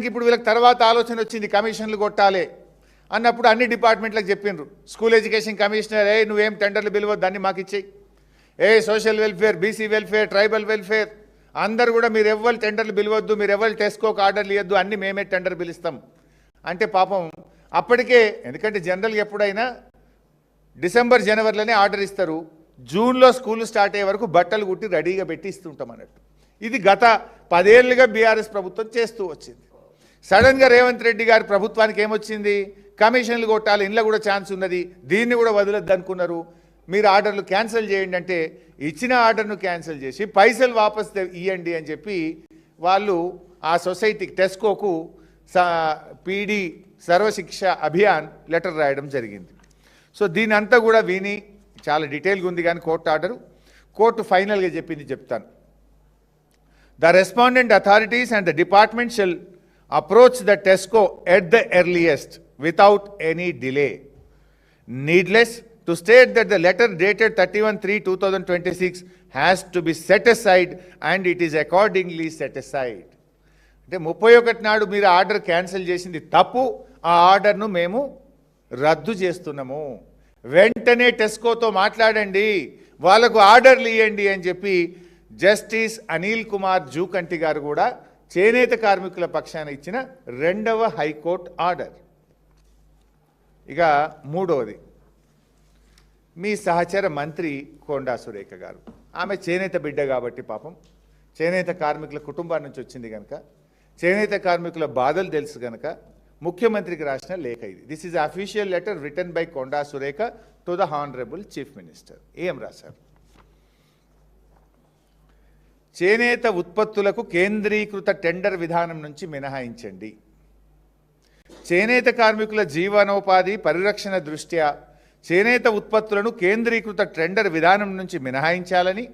ఇప్పుడు వీళ్ళకి తర్వాత ఆలోచన వచ్చింది కమిషన్లు కొట్టాలి అన్నప్పుడు అన్ని డిపార్ట్మెంట్లకు చెప్పిండ్రు. స్కూల్ ఎడ్యుకేషన్ కమిషనర్ నువ్వేం టెండర్లు పిలవద్దు దాన్ని మాకు ఇచ్చేయి. Social welfare, BC welfare, tribal welfare అందరు కూడా మీరు ఎవ్వరు టెండర్లు పిలవద్దు, మీరు ఎవరు టెస్కోకి ఆర్డర్లు ఇవ్వద్దు, అన్ని మేమే టెండర్ పిలుస్తాం అంటే పాపం అప్పటికే, ఎందుకంటే జనరల్గా ఎప్పుడైనా డిసెంబర్ జనవరిలోనే ఆర్డర్ ఇస్తారు, జూన్లో స్కూల్ స్టార్ట్ అయ్యే వరకు బట్టలు కుట్టి రెడీగా పెట్టి ఇస్తుంటాం అన్నట్టు. ఇది గత 10 ఏళ్ళుగా బీఆర్ఎస్ ప్రభుత్వం చేస్తూ వచ్చింది. సడన్గా రేవంత్ రెడ్డి గారి ప్రభుత్వానికి ఏమొచ్చింది, కమిషన్లు కొట్టాలి, ఇంట్లో కూడా ఛాన్స్ ఉన్నది, దీన్ని కూడా వదలొద్దు అనుకున్నారు. మీరు ఆర్డర్లు క్యాన్సిల్ చేయండి అంటే ఇచ్చిన ఆర్డర్ను క్యాన్సిల్ చేసి పైసలు వాపస్ ఇవ్వండి అని చెప్పి వాళ్ళు ఆ సొసైటీకి టెస్కోకు పీడీ సర్వశిక్ష అభియాన్ లెటర్ రాయడం జరిగింది. సో దీని అంతా కూడా విని చాలా డీటెయిల్గా ఉంది, కానీ కోర్టు ఫైనల్గా చెప్పింది చెప్తాను. The respondent authorities and the department shall approach the TESCO at the earliest without any delay. Needless to state that the letter dated 31/3/2026 has to be set aside and it is accordingly set aside. అంటే 31 నాడు మీరు order cancel చేసింది తప్పు, ఆ ఆర్డర్ను మేము రద్దు చేస్తున్నాము, వెంటనే టెస్కోతో మాట్లాడండి, వాళ్ళకు ఆర్డర్లు ఇవ్వండి అని చెప్పి జస్టిస్ అనిల్ కుమార్ జూకంటి గారు కూడా చేనేత కార్మికుల పక్షాన ఇచ్చిన 2వ హైకోర్టు ఆర్డర్. ఇక 3వది మీ సహచర మంత్రి కొండా సురేఖ గారు. ఆమె చేనేత బిడ్డ కాబట్టి పాపం చేనేత కార్మికుల కుటుంబాల నుంచి వచ్చింది కనుక, చేనేత కార్మికుల బాధలు తెలుసు కనుక ముఖ్యమంత్రికి రాసిన లేఖ ఇది. This is official letter written by Konda Surekha to the honourable chief minister. ఏం రాశారు? చేనేత ఉత్పత్తులకు కేంద్రీకృత టెండర్ విధానం నుంచి మినహాయించండి. చేనేత కార్మికుల జీవనోపాధి పరిరక్షణ దృష్ట్యా చేనేత ఉత్పత్తులను కేంద్రీకృత టెండర్ విధానం నుంచి మినహాయించాలని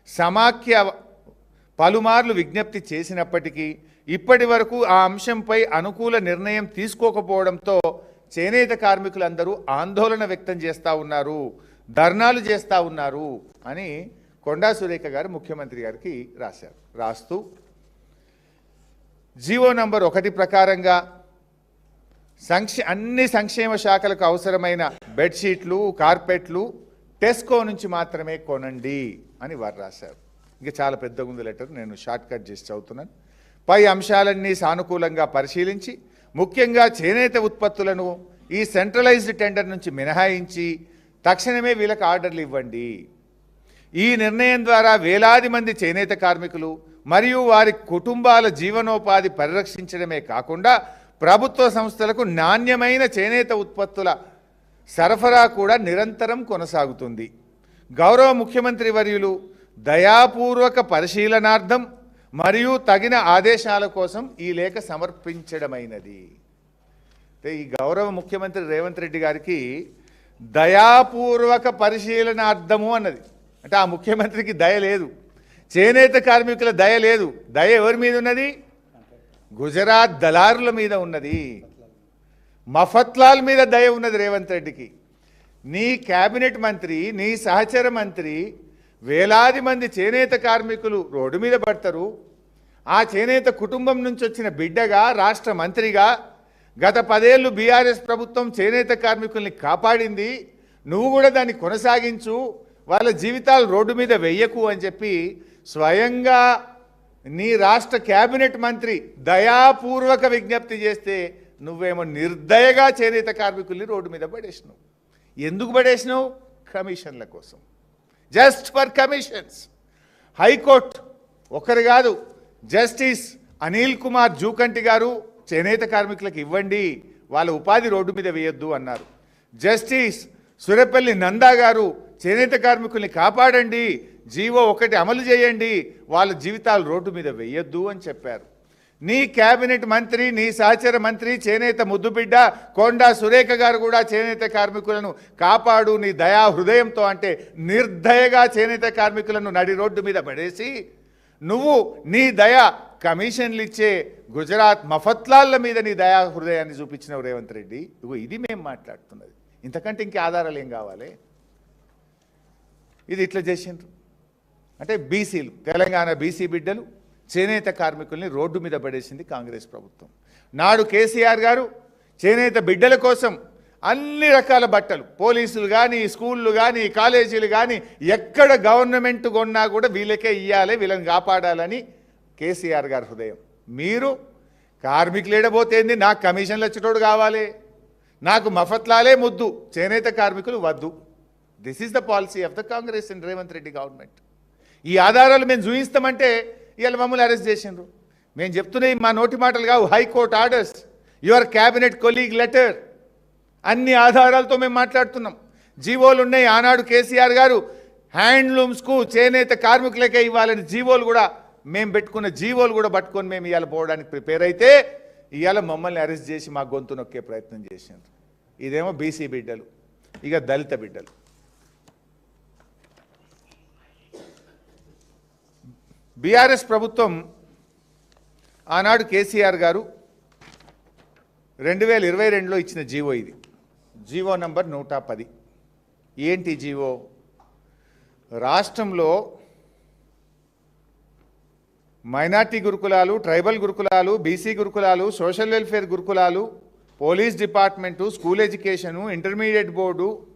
సమాఖ్య పలుమార్లు విజ్ఞప్తి చేసినప్పటికీ ఇప్పటి వరకు ఆ అంశంపై అనుకూల నిర్ణయం తీసుకోకపోవడంతో చేనేత కార్మికులందరూ ఆందోళన వ్యక్తం చేస్తూ ఉన్నారు, ధర్నాలు చేస్తూ ఉన్నారు అని కొండా సురేఖ గారు ముఖ్యమంత్రి గారికి రాశారు. రాస్తూ జీవో నంబర్ 1 ప్రకారంగా అన్ని సంక్షేమ శాఖలకు అవసరమైన బెడ్షీట్లు, కార్పెట్లు టెస్కో నుంచి మాత్రమే కొనండి అని వారు రాశారు. ఇంకా చాలా పెద్దగా ఉంది లెటర్, నేను షార్ట్ కట్ చేసి చదువుతున్నాను. పై అంశాలన్నీ సానుకూలంగా పరిశీలించి ముఖ్యంగా చేనేత ఉత్పత్తులను ఈ సెంట్రలైజ్డ్ టెండర్ నుంచి మినహాయించి తక్షణమే వీళ్ళకి ఆర్డర్లు ఇవ్వండి. ఈ నిర్ణయం ద్వారా వేలాది మంది చేనేత కార్మికులు మరియు వారి కుటుంబాల జీవనోపాధి పరిరక్షించడమే కాకుండా ప్రభుత్వ సంస్థలకు నాణ్యమైన చేనేత ఉత్పత్తుల సరఫరా కూడా నిరంతరం కొనసాగుతుంది. గౌరవ ముఖ్యమంత్రి వర్యులు దయాపూర్వక పరిశీలనార్థం మరియు తగిన ఆదేశాల కోసం ఈ లేఖ సమర్పించడమైనది. ఈ గౌరవ ముఖ్యమంత్రి రేవంత్ రెడ్డి గారికి దయాపూర్వక పరిశీలనార్థము అన్నది అంటే ఆ ముఖ్యమంత్రికి దయ లేదు, చేనేత కార్మికుల దయ లేదు. దయ ఎవరి మీద ఉన్నది? గుజరాత్ దళారుల మీద ఉన్నది, మఫత్లాల్ మీద దయ ఉన్నది రేవంత్ రెడ్డికి. నీ క్యాబినెట్ మంత్రి, నీ సహచర మంత్రి వేలాది మంది చేనేత కార్మికులు రోడ్డు మీద పడతారు. ఆ చేనేత కుటుంబం నుంచి వచ్చిన బిడ్డగా, రాష్ట్ర మంత్రిగా గత 10 ఏళ్ళు బీఆర్ఎస్ ప్రభుత్వం చేనేత కార్మికుల్ని కాపాడింది, నువ్వు కూడా దాన్ని కొనసాగించు, వాళ్ళ జీవితాలు రోడ్డు మీద వెయ్యకు అని చెప్పి స్వయంగా నీ రాష్ట్ర క్యాబినెట్ మంత్రి దయాపూర్వక విజ్ఞప్తి చేస్తే నువ్వేమో నిర్దయగా చేనేత కార్మికుల్ని రోడ్డు మీద పడేసినావు. ఎందుకు పడేసినావు? కమిషన్ల కోసం, జస్ట్ ఫర్ కమిషన్స్. హైకోర్టు ఒకరు కాదు, జస్టిస్ అనిల్ కుమార్ జూకంటి గారు చేనేత కార్మికులకు ఇవ్వండి, వాళ్ళ ఉపాధి రోడ్డు మీద వేయొద్దు అన్నారు. జస్టిస్ సురపల్లి నందా గారు చేనేత కార్మికుల్ని కాపాడండి, జీవో 1 అమలు చేయండి, వాళ్ళ జీవితాలు రోడ్డు మీద వేయొద్దు అని చెప్పారు. నీ క్యాబినెట్ మంత్రి, నీ సహచర మంత్రి చేనేత ముద్దుబిడ్డ కొండా సురేఖ గారు కూడా చేనేత కార్మికులను కాపాడు నీ దయా హృదయంతో అంటే నిర్దయగా చేనేత కార్మికులను నడి రోడ్డు మీద పడేసి నువ్వు నీ దయ కమిషన్లు ఇచ్చే గుజరాత్ మఫత్లాల్ల మీద నీ దయా హృదయాన్ని చూపించినవు రేవంత్ రెడ్డి. ఇది మేము మాట్లాడుతున్నది, ఇంతకంటే ఇంక ఆధారాలు ఏం కావాలి? ఇది ఇట్లా చేసిండ్రు అంటే బీసీలు, తెలంగాణ బీసీ బిడ్డలు చేనేత కార్మికుల్ని రోడ్డు మీద పడేసింది కాంగ్రెస్ ప్రభుత్వం. నాడు కేసీఆర్ గారు చేనేత బిడ్డల కోసం అన్ని రకాల బట్టలు, పోలీసులు కానీ, స్కూళ్ళు కానీ, కాలేజీలు కానీ, ఎక్కడ గవర్నమెంట్ కొన్నా కూడా వీళ్ళకే ఇవ్వాలి, వీళ్ళని కాపాడాలని కేసీఆర్ గారి హృదయం. మీరు కార్మికులు ఏడబోతేంది, నాకు కమిషన్లు వచ్చేటోడు కావాలి, నాకు మఫత్లాలే ముద్దు, చేనేత కార్మికులు వద్దు. This is the policy of the Congress and Revanth Reddy government. ఈ ఆధారాలు మేము చూపిస్తామంటే ఇవాళ మమ్మల్ని అరెస్ట్ చేసిండ్రు. మేము చెప్తున్నాయి మా నోటి మాటలు కావు, high court orders, your cabinet colleague letter, అన్ని ఆధారాలతో మేము మాట్లాడుతున్నాం. జీవోలు ఉన్నాయి. ఆనాడు కేసీఆర్ గారు హ్యాండ్లూమ్స్కు, చేనేత కార్మికులకే ఇవ్వాలని జీవోలు కూడా మేము పెట్టుకున్న జీవోలు కూడా పట్టుకొని మేము ఇవాళ పోవడానికి ప్రిపేర్ అయితే ఇవాళ మమ్మల్ని అరెస్ట్ చేసి మా గొంతు నొక్కే ప్రయత్నం చేసినారు. ఇదేమో బీసీ బిడ్డలు, ఇక దళిత బిడ్డలు. బీఆర్ఎస్ ప్రభుత్వం ఆనాడు కేసీఆర్ గారు 2022లో ఇచ్చిన జీవో ఇది, జీవో నంబర్ 110. ఏంటి జీవో? రాష్ట్రంలో మైనార్టీ గురుకులాలు, ట్రైబల్ గురుకులాలు, బీసీ గురుకులాలు, సోషల్ వెల్ఫేర్ గురుకులాలు, police department, school education, intermediate board,